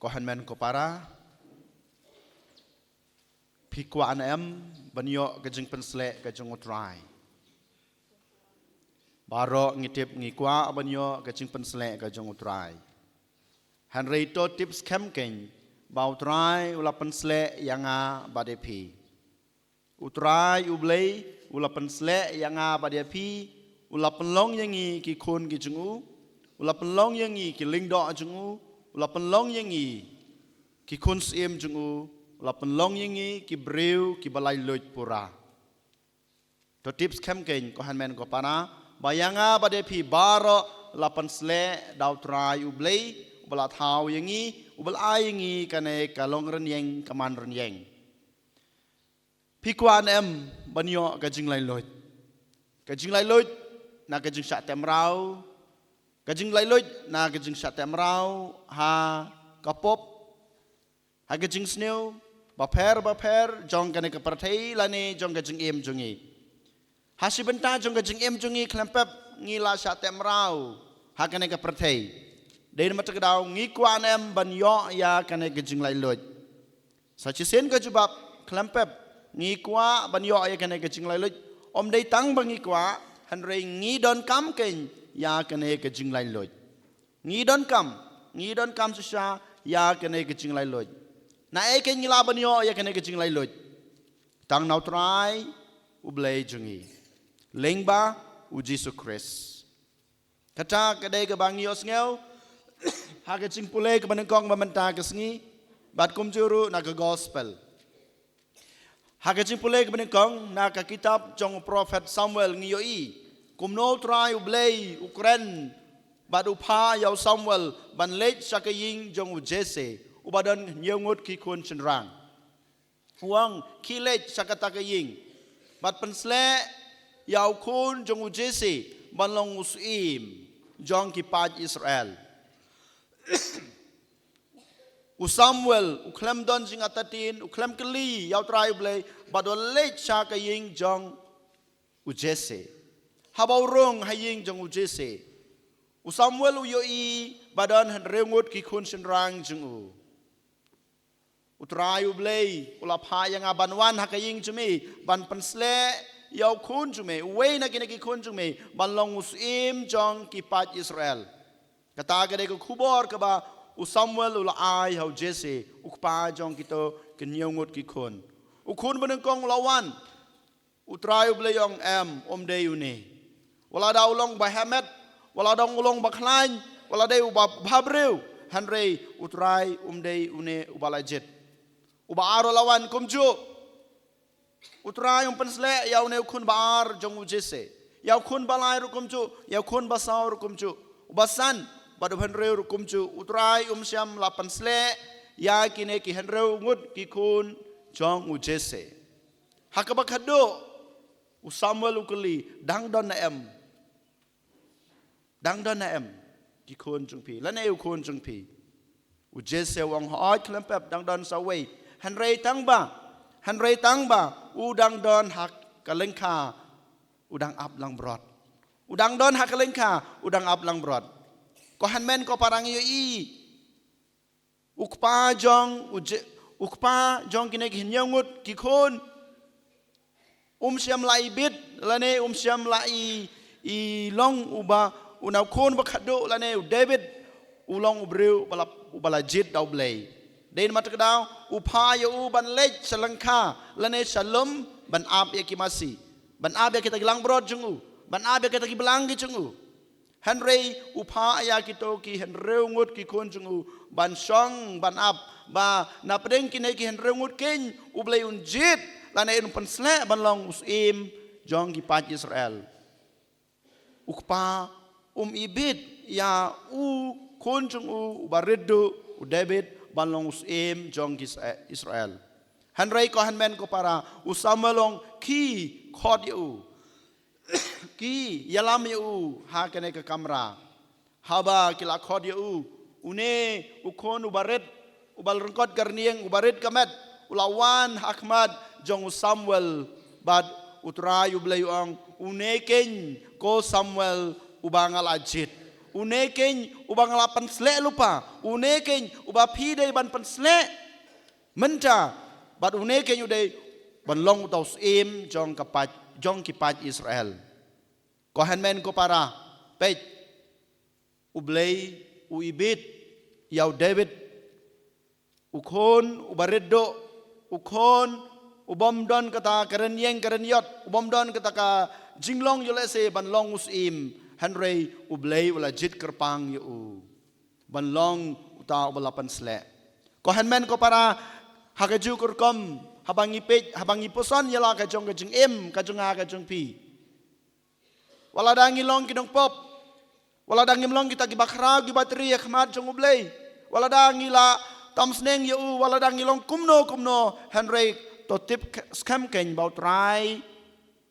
Kohanmen ko para Pikwa banyo kajing pensle kajing utrai. Baro ngitip ngikwa banyo kajing pensle kajing utrai. Henry to tips kemkeng ba utrai ula pensle yanga badepi. Utrai ublei ula pensle yanga badepi ula penlong yangi ki kun ki jungu ula penlong yangi ki lingdo jungu ula penlong yangi ki kun sim jungu lapan long yangi ki breu ki balai loit pura. To tips kemken ko hanmen ko pana bayanga badepi baro lapan sle daw try ublei ubalat hau yangi ubal ayangi kane kalong ren yang kaman ren yang. Pikwan banyo kajing lai loit. Kajing lai loit na kajing syak temrau. Kajing lai loit na kajing syak temrau ha kapop ha kajing snew Baper jong kane ke perthai lane jong kajing em jongi. Hasi benta jong kajing em jongi klempep ngila syatem rau ha kane ke perthai. Dein matak daw ngikwan banyo ya kane kajing lai lot. Sachisen ka jubab klempep ngikwa banyo ya kane kajing lai lot. Om dei tang bangikwa hanre ngidon kam ken ya kane kajing lai lot. Ngidon kam susya ya kane kajing lai lot. Na eken ngila banyo ya kene kecing lai lot. Tang nau try ublay jungi. Lengba u Jesus Christ. Kata kadai ke bangi osngeu ha kecing pulai ke banengkong mamenta kesngi bat kumjuru na ke gospel. Ha kecing pulai ke banengkong na ke kitab jong prophet Samuel ngiyoi. Kumno try ublay ukren bat upha yau Samuel ban lej sakaying jong u Jesse. Ubadan nyongut ki kun cenderang. Huang kilet sakata kaying. Bat pensle yau kun jong ujesi banlong usim jong ki paj Israel. Samuel uklem don jing atatin uklem keli yau try blay badol let sakaying jong ujesi. Habau rong haying jong ujesi. Samuel uyoi badan rengut ki kun cenderang jong u. Utrai ublei ula pha yang abanwan hakaying jumi ban pensle yau kun jumi we na kinaki kun jumi ban long usim jong ki pat Israel kata gade ko khubor ka ba Samuel ula ai hau Jesse ukpa jong kito kenyongut ki kun ukun benengkong lawan utrai ublei yong omde uni wala da ulong bahamet wala dong ulong bakhlain wala dei babreu hanrei utrai umdei une ubalajet Uba aro lawan kumju. Utrai pensle yau ne kun baar jong ujese. Yau kun balai ru kumju, yau kun basau ru kumju. Ubasan badu henreu ru kumju. Utrai syam la pensle ya kine ki henreu ngut ki kun jong ujese. Hakabak hado Samuel ukuli dang don na Dang don na ki kun jong pi. Lane kun jong pi. Ujese wang haat klempep dang don sawai. Hanrei tangba udang don hak kalengka udang ap lang brot udang don hak kalengka udang ap lang brot ko hanmen ko parang i ukpa jong kine hinyangut kikon syam lai bit lane syam lai i long uba unaw kon bakado lane David ulong ubreu bala jit daw blay Dain matak daw upaya ban lej selengka lane shalom ban ab ya kimasi ban ab ya kita gilang brod jungu ban ab ya kita gibelang jungu Henry upaya kito ki henreu ngut ki kun jungu ban song ban ab ba na pedeng kine ki henreu ngut ken ublay unjit lane un pensle ban long usim jong ki pat Israel ukpa ibit ya kun jungu baredo David Banlong usim jong Israel. Hanrei ko hanmen ko para usamalong ki khod yu. Ki yalam yu ha kene ke kamera. Haba kila khod yu. Une ukon ubaret ubal rengkot garnieng ubaret kamet ulawan Ahmad jong Samuel bad utrai ublayu ang uneken ko Samuel ubangal ajit. Unekin ubang lapan slek lupa. Unekin ubah pide ban penslek. Menta. Bat unekin uday ban long utaus im jong kipat Israel. Kohen men ko para. Pej. Ublay uibit. Yaw David. Ukon ubaredo. Ukon ubomdon kata karenyeng karenyot. Ubomdon kata ka jinglong yulese ban long usim. Henry ublay wala jit kerpang yu ban long uta ubalapan slek. Kohen men ko para hakaju kurkom habangi pej habangi poson yala kajong im kajong kajong pi. Wala dangi long kidong pop. Wala dangi long kita gibakra gibatri khmat jong ublay. Wala dangi la tam sneng yu wala dangi long kumno Henry to tip skam ken baut rai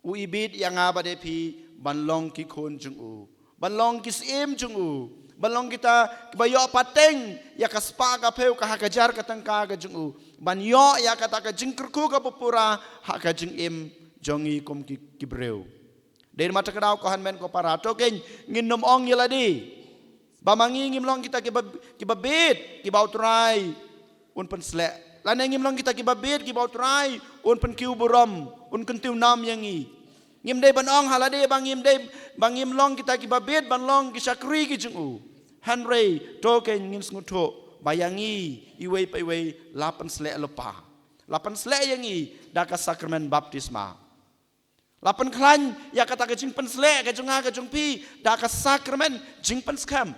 uibit yang abade pi banlong ki khon jung u banlong kis im jung u banlong kita bayo pateng ya kaspa ka peu ka hakajar ka tangka ka jung u banyo ya kata ka jingkerku ka pupura ha ka jing im jongi kum ki breu dari mata kadau kohan men ko para to ken nginom ong yeladi bamangi ngimlong kita ki babit ki bautrai un pen slek lan ngimlong kita ki babit ki bautrai un pen kiu buram un kentiu nam yangi ngim day ban ong halade bang ngim long kita ki babet ban long ki sakri ki jungu Henry token ngin nguto bayangi iwei pa iwei lapan slek lepa lapan slek yangi daka sakramen baptisma lapan klan ya kata ke jing pen slek ke jung pi daka sakramen jing pen skam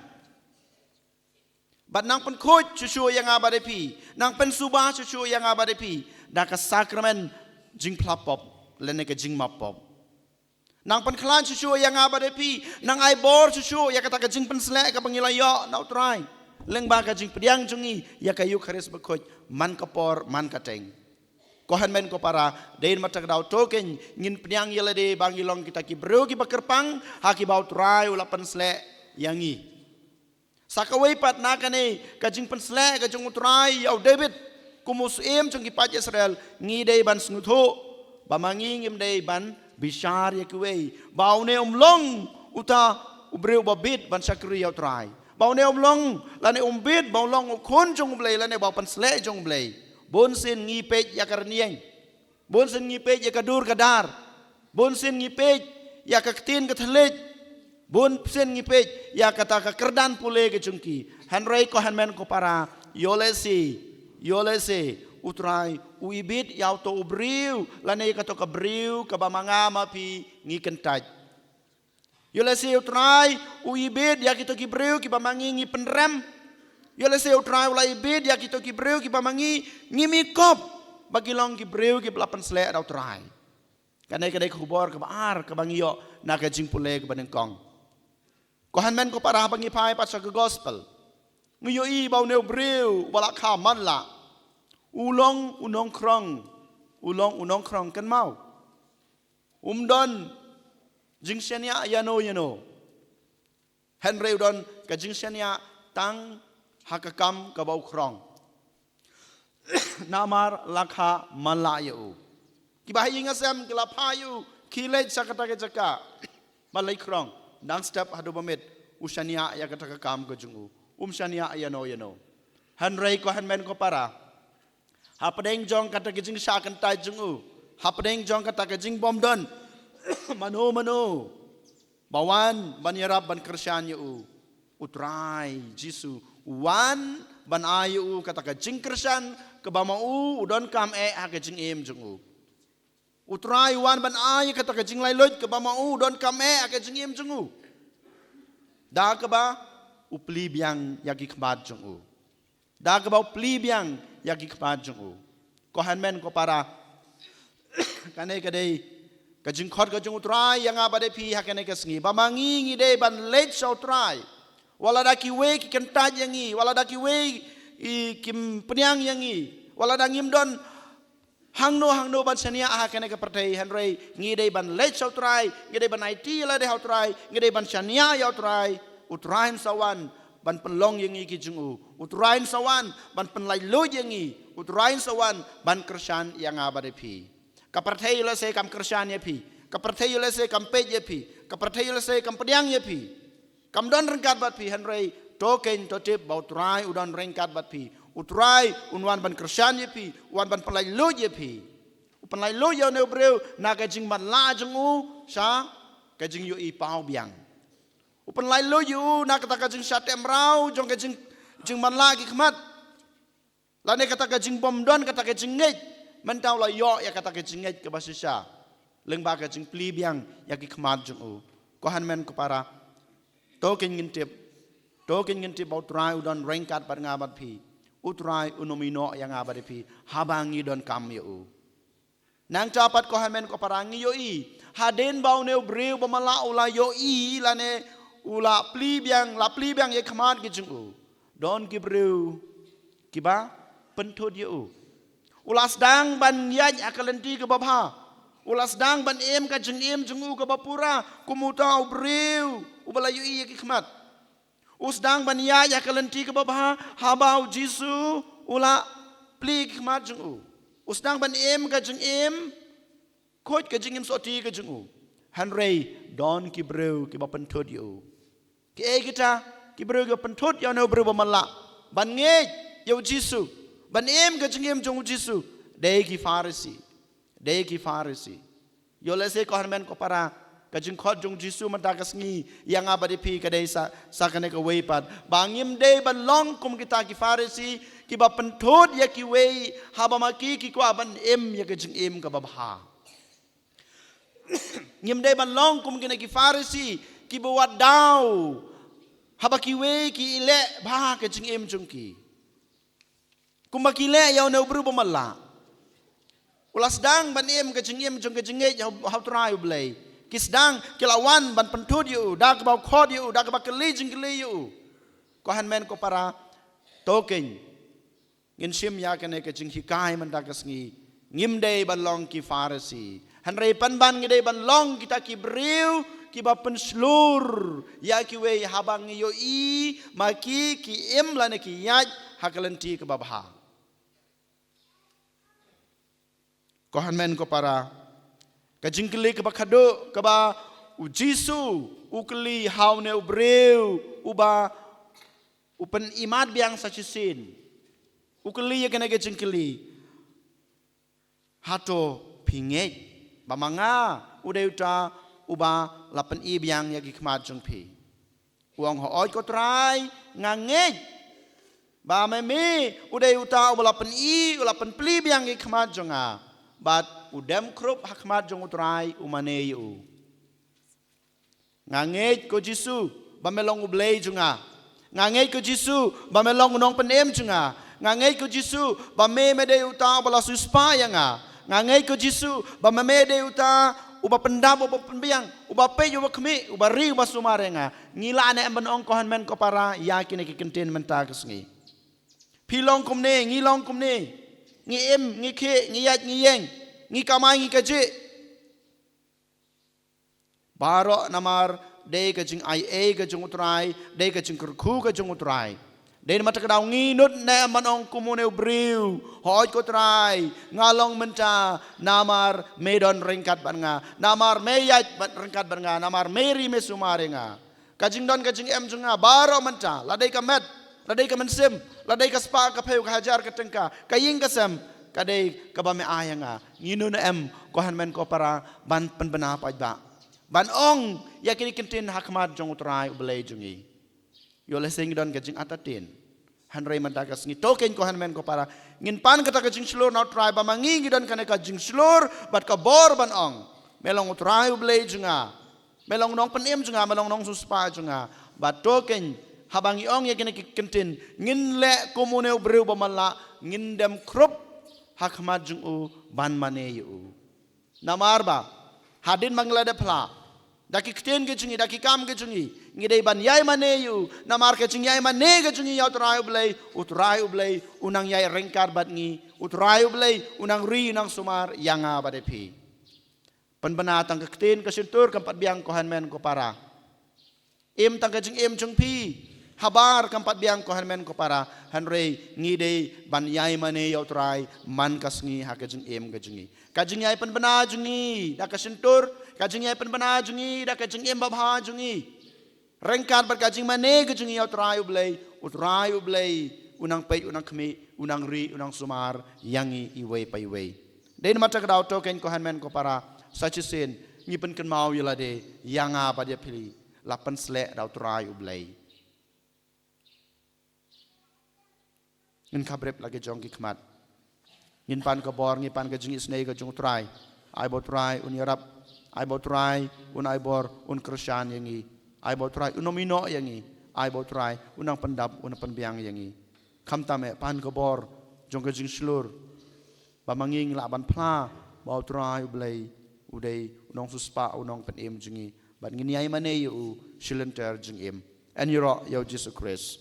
bat nang pen khoj chuchu yang abade pi nang pen subah chuchu yang abade pi daka sakramen jing plapop lene ke jing mapop nang penklan susu yang abade pi nang ai bor susu ya kata kajing penslek ka pangilayo na utrai leng ba kajing pediang jungi ya kayu kharis bekoj man kapor man kateng kohan men ko para dein mata dau token ngin pediang yelade bangilong kita ki bro ki bakerpang haki bau trai ula penslek yangi sakawai pat nakane kajing penslek kajing utrai yaw David kumus im jung ki pat Israel ngi dei ban snutho bamangi ngim dei ban bishar ya kuwei baune long uta ubreu babit ban sakri yaw trai baune long lane bit baulong khon jong blei lane bau pan sle jong blei bonsin ngi pej ya karnieng bonsin ngi pej ya kadur kadar bonsin ngi pej ya kaktin kathlej bonsin ngi pej ya kata ka kerdan pule ke jungki Henry ko hanmen ko para yolesi utrai uibit yaw to ubriu lane kato ka briu ka bamanga mapi ngi kentaj yolese utrai uibit ya kito ki briu ki bamangi ngi penrem yolese utrai ula ibit ya kito ki briu ki bamangi ngi mikop bagilong ki briu ki belapan slek da utrai kadai khubor ka baar ka bangiyo na ka jing pule ka banengkong ko hanmen ko para bangi pai pa sa gospel nguyo i bau ne briu wala kha man la ulong unong krong kan mau don jingshania yano Henry don ka jingshania tang hakakam ka bau krong namar lakha malayu kibahi ngasem kila payu kilej sakata ke jaka malai krong dan step hadu bamit ushania ya kata kam ko jungu shania yano Henry ko hanmen ko para hapadeng jong kata kejing syakan tajungu hapadeng jong kata kejing bomdon mano bawan banyarab ban kersyan yu utrai jisu wan ban ayu kata kejing kersyan kebamau udon kam ha kejing im jungu utrai wan ban ayu kata kejing lailoj kebamau udon kam ha kejing im jungu da keba upli biang yagi khmat jungu da keba upli biang yagi khmat jungu kohan men ko para kane kadai kajing khot kajing utrai yang abade pi hakane kasngi bamangi ngi de ban lech so trai wala da ki we ki kentaj yangi wala da ki we kim penyang yangi wala da ngim don hangno ban sania hakane ka pertai Henry ngi de ban lech so trai ngi de ban IT la de ho trai ngi de ban sania ya trai utrain sawan ban penlong yangi ki jungu utrain sawan ban penlai lo yangi utrain sawan ban kersan yang abade pi kaperthai la se kam kersan ye pi kaperthai la se kam pej ye pi kaperthai la se kam pediang ye pi Kamdon rengkat bat pi Henry token totip bau trai udan rengkat bat pi. Utrai unwan ban Kristen ye pi, wan ban pelai lo ye pi. Pelai lo yo ne breu na ka jing ban la jing u sa ka jing yo I pau biang. Pelai lo yo na kata ka jing sa tem rau jong ka jing ban la ki khmat. La ne kata ka jing bom don kata ka jing ngej. Mentau la yo ya kata ka jing ngej ke basisa. Leng ba ka jing pli biang ya ki khmat jong u. Ko han men ko para token ngintip bau trai udan rengkat bat ngabat pi. Utrai unomino yang ngabat pi habangi don kam yo. Nang capat ko hamen ko parangi yo I. Haden bau ne breu bamala ula yo I la ne ula pli biang ye khmat ki jung u. Don ki breu ki ba pentod yo. Ula sedang ban yaj akalenti ke babha. Ula sedang ban em ka jung u ke bapura kumuta breu ubala yo I ki khmat. Usdang ban yaj akalenti ke babha habau Jisu ula pli ki khmat jung u. Usdang ban em ka jeng em khoj ka jeng em soti ka jeng u Henry don ki breu ki ba penthod yo ki e kita ki breu ki penthod yo no breu ba mala ban nge yo Jisu ban em ka jeng em jong Jisu de ki farisi yo lese ko men ko para ka jeng khot jong Jisu matakas ngi yang abadi pi ka de sa kane ka weipat bangim de ban long kum kita ki farisi ki ba penthod ya ki wei haba maki ki kwa ban em ya ke jing em ka babha ngim de ban long kum ki farisi ki ba wadau haba ki wei ki ile ba ke jing em jung ki kum ba ki le ya no bru ba mala ulas dang ban em ke jing em jung ke jing e ha trai blai ki sedang ki lawan ban penthod yu da ka ba khod yu da ka ba kli jing kli yu ko han men ko para token ngin sim ya kene ke jing hikai mandakas ngi ngim dei ban long ki farisi hanrei pan ban ngi dei ban long kita ki breu ki ba pen slur ya ki wei habang yo I maki ki em la ne ki yaj hakalenti ke babha ko han men ko para ka jing kli ke ba khado ke ba u Jisu ukli haw ne breu uba upen imat biang sachisin ukeli ya kena gejeng keli hato pinget bamanga udah uta uba lapan I biang ya khmat jong pi uang ho oi ko trai nganget ba meme udah uta uba lapan I lapan pli biang ya khmat jonga bat udem krup hakmat jong utrai umane yu nganget ko Jisu bamelong ublei jonga nganget ko Jisu bamelong unong penem jonga ngangai ko Jisu ba me de uta bala suspa yanga ngangai ko Jisu ba me de uta uba pendam uba penbiang uba pe uba khmi uba ri uba sumarenga ngila ane ban ong ko han men ko para yakin ki kenten menta kesngi pilong kumne ngilong kumne ngi em ngi khe ngi yat ngi yeng ngi kamai ngi kaje baro namar de ka jing ai e ka jing utrai de ka jing khu ka jing utrai de mata ka daw ngi nut ne manong kumune briu hoj ko trai ngalong menta namar medon ringkat ban nga namar meyat ban ringkat ban nga namar meri me sumare nga kajing don kajing em junga baro menta ladai ka met ladai ka mensim ladai ka spa ka peu ka hajar ka tengka kaying ka sem kadai ka ba me ayanga nginu na em ko han men ko para ban penbena pa ba ban ong yakini kentin hakmat jong utrai ubelai jungi yo leseng don kajing atatin hanrei mandakas ngi token ko han men ko para ngin pan kata kajing slur na trai ba mangi don kana kajing slur bat ka bor ban ong melong utrai ubelai junga melong nong penem junga melong nong suspa junga bat token habangi ong yakini kentin ngin le komune ubreu ba mala ngin dem krup hakmat jung u ban mane yu namar ba hadin manglade phla daki kten ke chungi daki kam ke chungi ngidei ban yai mane yu namar ke chungi yai mane ke chungi ya utrai ublei unang yai rengkar bat ngi utrai ublei unang ri unang sumar yanga bade phi penbenatang ke kten ke sentur kampat biang ko han men ko para em tang ke chung em chung phi habar kampat biang ko han men ko para hanrei ngidei ban yai mane ya utrai man kas ngi ha ke chung em ke chungi kajing yai penbena jungi dak ke sentur kajing yai penbena jungi dak kajing em babha jungi Rengkat berkajing mana kejing iau utrai ublay, unang pay, unang kami, unang ri, unang sumar, yangi iway pa iway. Dahil mata kadaw to ken ko hanmen ko para sachisin, ngipen ken mau yula de, yanga pa dia pili, lapan sle daw utrai ublay. Ngin kabrep lagi jong kikmat. Ngin pan kabor, ngin pan kajing isnay kajing utrai. Ay bo utrai, unirap, ay bo utrai, un ay bor, un krisyan yangi. Ay bo try unomino yangi ay bo try unang pandap unang panbiang yangi kamtame pan kabor jong kajing slur bamanging laban pla bo try ublay uday unang suspa unang panem jingi bat ngini ay mane yu silenter jing em and yuro yo Jesus Christ